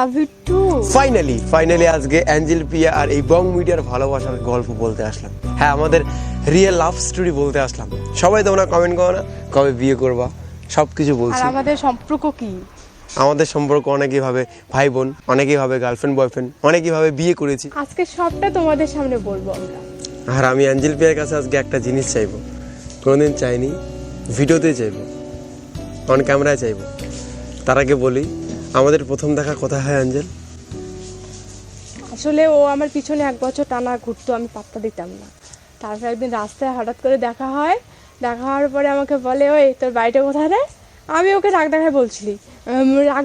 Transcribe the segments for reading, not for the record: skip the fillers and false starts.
Love you too. Finally আজকে Angel Priya আর এই বং মিডিয়ার ভালোবাসার গল্প বলতে আসলাম। হ্যাঁ, আমাদের রিয়েল লাভ স্টোরি বলতে আসলাম। সবাই তোমরা কমেন্ট করো না কবে বিয়ে করবা, সবকিছু আর বলছি। আমাদের সম্পর্ক কি? আমাদের সম্পর্ক অনেকেই ভাবে ভাই বোন, অনেকেই ভাবে গার্লফ্রেন্ড বয়ফ্রেন্ড, অনেকেই ভাবে বিয়ে করেছি। আজকে সবটা তোমাদের সামনে বলবো আমরা। আর আমি অ্যাঞ্জেল প্রিয়ার কাছে আজকে একটা জিনিস চাইবো, কোনোদিন চাইনি, ভিডিওতেই চাইবো, অন ক্যামেরায় চাইবো। তার আগে বলি, আমাদের প্রথম দেখা কোথায় হয় অ্যাঞ্জেল? আসলে ও আমার পিছনে 1 বছর টানা ঘুরতো, আমি পাত্তা দিতাম না। তারপর একদিন রাস্তায় হঠাৎ করে দেখা হয়, দেখা হওয়ার পরে আমাকে বলে, ওই তোর বাড়িটা কোথায় রে? আমি ওকে রাগ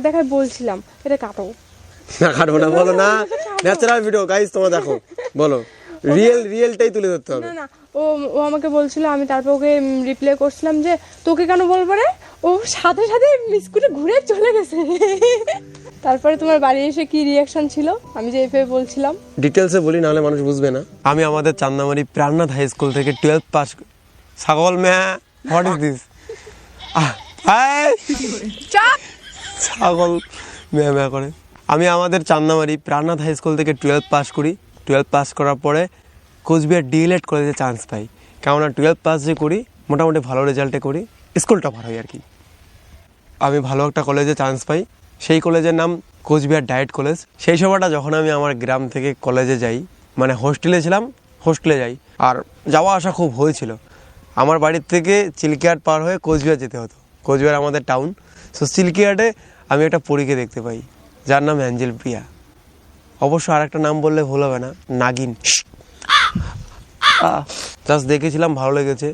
দেখায় বলছিলাম এটা কাটো। না কাটবো না, বলো না, ন্যাচারাল ভিডিও গাইস, তোমরা দেখো, বলো রিয়েলটাই তুলে ধরতে হবে। না না, ও আমাকে বলছিল, আমি তারপর ওকে রিপ্লাই করছিলাম যে তোকে কেন বলবো রে? ও সাথে সাথে স্কুলে ঘুরে চলে গেছে। তারপরে তোমার বাড়ি এসে কি রিয়াকশন ছিল আমি যে এভাবে বলছিলাম? ডিটেলসে বলি, নাহলে মানুষ বুঝবে না। আমি আমাদের চান্দামারি প্রাণনাথ হাই স্কুল থেকে 12th পাস। ছাগল ম্যা, হোয়াট ইজ দিস? ছাগল ম্যা করে। আমি আমাদের চান্দামারি প্রাণনাথ হাই স্কুল থেকে 12th পাস করি। 12th পাস করার পরে কোচবিহার ডিএলএড কলেজে চান্স পাই। কেননা 12th পাস যে করি, মোটামুটি ভালো রেজাল্টে করি, স্কুলটা ভালো হয় আর কি। আমি ভালো একটা কলেজে চান্স পাই, সেই কলেজের নাম কোচবিহার ডায়েট কলেজ। সেই সময়টা যখন আমি আমার গ্রাম থেকে কলেজে যাই, মানে হোস্টেলে ছিলাম, হোস্টেলে যাই, আর যাওয়া আসা খুব হয়েছিল। আমার বাড়ির থেকে চিল্কিহাট পার হয়ে কোচবিহার যেতে হতো। কোচবিহার আমাদের টাউন। সো চিল্কিহাটে আমি একটা পরীকে দেখতে পাই, যার নাম অ্যাঞ্জেল প্রিয়া। অবশ্য আর একটা নাম বললে ভুল হবে না, নাগিন। জাস্ট দেখেছিলাম, ভালো লেগেছে।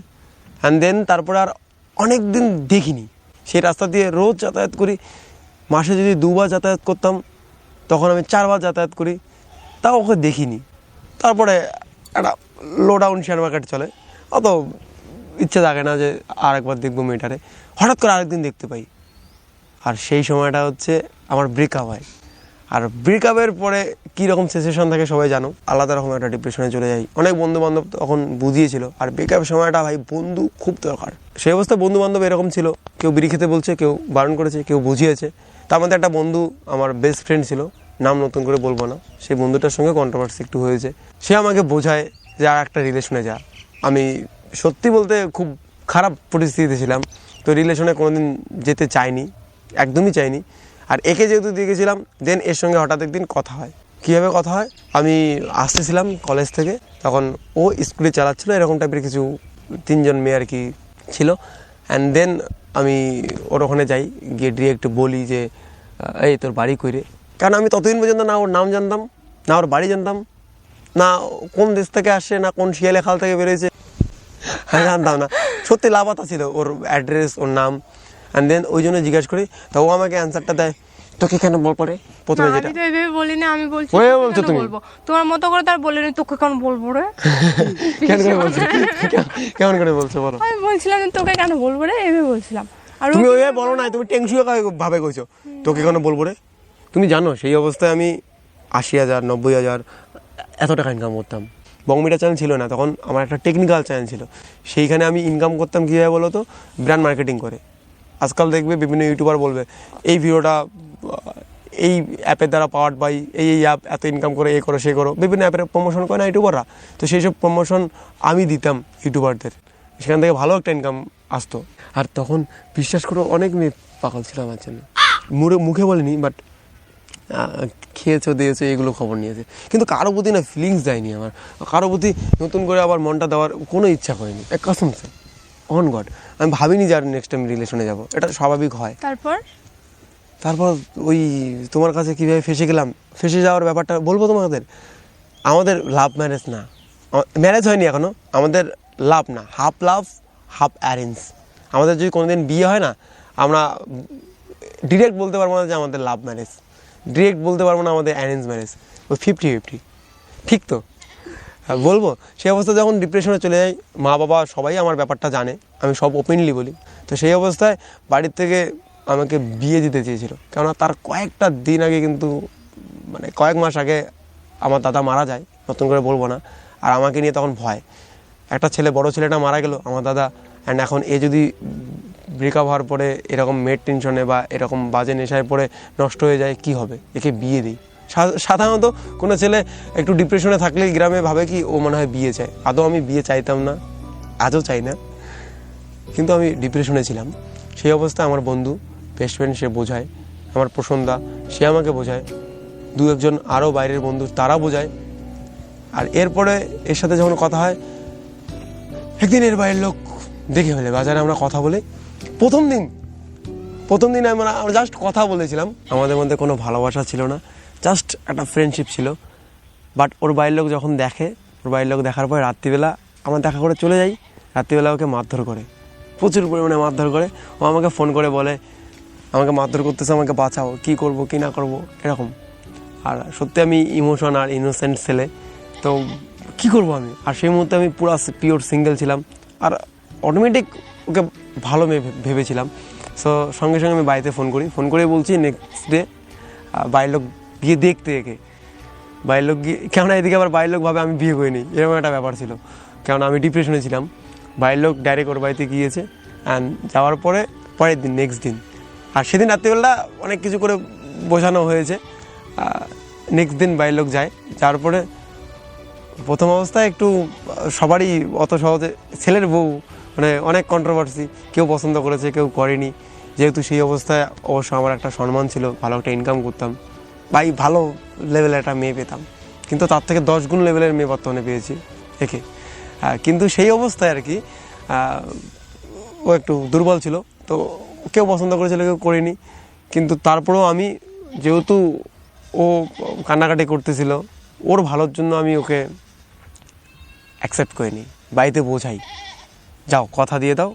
অ্যান্ড দেন তারপরে আর অনেক দিন দেখিনি। সেই রাস্তা দিয়ে রোজ যাতায়াত করি। মাসে যদি 2 বার যাতায়াত করতাম, তখন আমি 4 বার যাতায়াত করি, তাও ওকে দেখিনি। তারপরে একটা লো ডাউন শেয়ার মার্কেট চলে, অত ইচ্ছে থাকে না যে আরেকবার দেখবো মেয়েটারে। হঠাৎ করে আরেকদিন দেখতে পাই, আর সেই সময়টা হচ্ছে আমার ব্রেকআপ হয়। আর ব্রেকআপের পরে কীরকম সিচুয়েশন থাকে সবাই জানো, আলাদা রকম একটা ডিপ্রেশনে চলে যাই। অনেক বন্ধু বান্ধব তখন বুঝিয়েছিল, আর ব্রেকআপের সময়টা ভাই বন্ধু খুব দরকার। সেই অবস্থায় বন্ধু বান্ধব এরকম ছিল, কেউ বিড়ি খেতে বলছে, কেউ বারণ করেছে, কেউ বুঝিয়েছে। তার মধ্যে একটা বন্ধু আমার বেস্ট ফ্রেন্ড ছিল, নাম নতুন করে বলবো না। সেই বন্ধুটার সঙ্গে কন্ট্রোভার্সি একটু হয়েছে। সে আমাকে বোঝায় যে আর একটা রিলেশনে যা। আমি সত্যি বলতে খুব খারাপ পরিস্থিতিতে ছিলাম, তো রিলেশনে কোনোদিন যেতে চাইনি, একদমই চাইনি। আর একে যেহেতু দেখেছিলাম, দেন এর সঙ্গে হঠাৎ একদিন কথা হয়। কীভাবে কথা হয়? আমি আসতেছিলাম কলেজ থেকে, তখন ও স্কুলে চালাচ্ছিলো, এরকম টাইপের কিছু 3 জন মেয়ে আর কি ছিল। অ্যান্ড দেন আমি ওর ওখানে যাই, গিয়ে ডিরেক্ট বলি যে এই তোর বাড়ি কইরে। কারণ আমি ততদিন পর্যন্ত না ওর নাম জানতাম, না ওর বাড়ি জানতাম, না কোন দেশ থেকে আসে, না কোন শিয়ালে খাল থেকে বেরোয়েছে, আমি জানতাম না। সত্যি লাপাতা ছিল ওর অ্যাড্রেস, ওর নাম। অ্যান্ড দেন ওই জন্য জিজ্ঞাসা করি, তো ও আমাকে অ্যান্সারটা দেয়, তোকে কেন বল পড়ে প্রথমে যেটা। আমি তো এইভাবে বলি না, আমি বলছি ওই বলছো তুমি, তোমার মতো করে তার বলে নি, তোকে কেন বলবো রে? কেন করে বলছো, কেমন করে বলছো বলো? আমি বলছিলাম তোকে কেন বলবো রে, এইভাবে বলছিলাম। আর তুমি ওইভাবে বলো না, তুমি টেনশন ভাবে কইছো তোকে কেন বলবো রে। তুমি জানো সেই অবস্থায় আমি 80,000 90,000 এত টাকা ইনকাম করতাম। বংমিডিয়া চ্যানেল ছিল না তখন, আমার একটা টেকনিক্যাল চ্যানেল ছিল। সেইখানে আমি ইনকাম করতাম কীভাবে বলো তো, ব্র্যান্ড মার্কেটিং করে। আজকাল দেখবে বিভিন্ন ইউটিউবার বলবে এই ভিডিওটা এই অ্যাপের দ্বারা পাওয়ার্ড বাই এই অ্যাপ, এত ইনকাম করে, এ করো সে করো, বিভিন্ন অ্যাপের প্রমোশন করে না ইউটিউবাররা। তো সেই সব প্রমোশন আমি দিতাম ইউটিউবারদের, সেখান থেকে ভালো একটা ইনকাম আসতো। আর তখন বিশ্বাস করো অনেক মেয়ে পাগল ছিল আমার জন্য। মুখে বলিনি, বাট খেয়েছো দিয়েছো এগুলো খবর নিয়েছে, কিন্তু কারো প্রতি না ফিলিংস দেয়নি আমার। কারো প্রতি নতুন করে আবার মনটা দেওয়ার কোনো ইচ্ছা করেনি, এক কসম সে, অন গড। আমি ভাবিনি যে আর নেক্সট টাইম রিলেশনে যাবো, এটা স্বাভাবিক হয়। তারপর ওই তোমার কাছে কীভাবে ফেসে গেলাম, ফেসে যাওয়ার ব্যাপারটা বলবো তোমাদের। আমাদের লাভ ম্যারেজ না, ম্যারেজ হয়নি এখনও, আমাদের লাভ না, হাফ লাভ হাফ অ্যারেঞ্জ। আমাদের যদি কোনোদিন বিয়ে হয় না, আমরা ডিরেক্ট বলতে পারবো না যে আমাদের লাভ ম্যারেজ, ডিরেক্ট বলতে পারবো না আমাদের অ্যারেঞ্জ ম্যারেজ, ওই 50-50, ঠিক তো? বলবো। সেই অবস্থা যখন ডিপ্রেশনে চলে যাই, মা বাবা সবাই আমার ব্যাপারটা জানে, আমি সব ওপেনলি বলি। তো সেই অবস্থায় বাড়ির থেকে আমাকে বিয়ে দিতে চেয়েছিল, কেননা তার কয়েকটা দিন আগে কিন্তু, মানে কয়েক মাস আগে আমার দাদা মারা যায়, নতুন করে বলবো না। আর আমাকে নিয়ে তখন ভয়, একটা ছেলে, বড় ছেলেটা মারা গেল আমার দাদা, অ্যান্ড এখন এ যদি ব্রেকআপ হওয়ার পরে এরকম মেয়ের টেনশনে বা এরকম বাজে নেশায় পড়ে নষ্ট হয়ে যায়, কি হবে, একে বিয়ে দিই। সাধারণত কোনো ছেলে একটু ডিপ্রেশনে থাকলেই গ্রামে ভাবে কি ও মনে হয় বিয়ে চায়। আদৌ আমি বিয়ে চাইতাম না, আজও চাই না, কিন্তু আমি ডিপ্রেশনে ছিলাম। সেই অবস্থায় আমার বন্ধু, বেস্ট ফ্রেন্ড, সে বোঝায়, আমার প্রসন্দা, সে আমাকে বোঝায়, দু একজন আরও বাইরের বন্ধু তারা বোঝায়। আর এরপরে এর সাথে যখন কথা হয়, একদিন এর বাইরের লোক দেখে ফেলে বাজারে আমরা কথা বলি। প্রথম দিন আমরা জাস্ট কথা বলেছিলাম, আমাদের মধ্যে কোনো ভালোবাসা ছিল না, জাস্ট একটা ফ্রেন্ডশিপ ছিল। বাট ওর বাইরের লোক যখন দেখে, ওর বাইরের লোক দেখার পরে রাত্রিবেলা আমার দেখা করে চলে যাই, রাত্রিবেলা ওকে মারধর করে, প্রচুর পরিমাণে মারধর করে। ও আমাকে ফোন করে বলে আমাকে মারধর করতেছে, আমাকে বাঁচাও, কি করব কি না করব এরকম। আর সত্যি আমি ইমোশন আর ইনোসেন্ট ছেলে, তো কি করব আমি। আর সেই মুহূর্তে আমি পুরো পিওর সিঙ্গেল ছিলাম, আর অটোমেটিক ওকে ভালো ভেবেছিলাম। সো সঙ্গে সঙ্গে আমি বাড়িতে ফোন করে বলছি নেক্সট ডে বাইরের লোক গিয়ে দেখতে একে। বাইরের লোক গিয়ে, কেননা এদিকে আবার বাইরের লোক ভাবে আমি বিয়ে করিনি, এরকম একটা ব্যাপার ছিল, কেননা আমি ডিপ্রেশনে ছিলাম। বাইরের লোক ডাইরেক্ট ওর বাড়িতে গিয়েছে, অ্যান্ড যাওয়ার পরের দিন নেক্সট দিন, আর সেদিন রাত্রিবেলা অনেক কিছু করে বোঝানো হয়েছে। নেক্সট দিন বাইরের লোক যায়, যাওয়ার পরে প্রথম অবস্থায় একটু সবারই অত সহজে, ছেলের বউ মানে অনেক কন্ট্রোভার্সি, কেউ পছন্দ করেছে কেউ করেনি। যেহেতু সেই অবস্থায় অবশ্য আমার একটা সম্মান ছিল, ভালো একটা ইনকাম করতাম, ভাই ভালো লেভেলের একটা মেয়ে পেতাম, কিন্তু তার থেকে 10 গুণ লেভেলের মেয়ে বর্তমানে পেয়েছি একে। কিন্তু সেই অবস্থায় আর কি ও একটু দুর্বল ছিল, তো কেউ পছন্দ করেছিল কেউ করেনি। কিন্তু তারপরেও আমি, যেহেতু ও কান্নাকাটি করতেছিল, ওর ভালোর জন্য আমি ওকে অ্যাকসেপ্ট করিনি, বাড়িতে বোঝাই, যাও কথা দিয়ে দাও,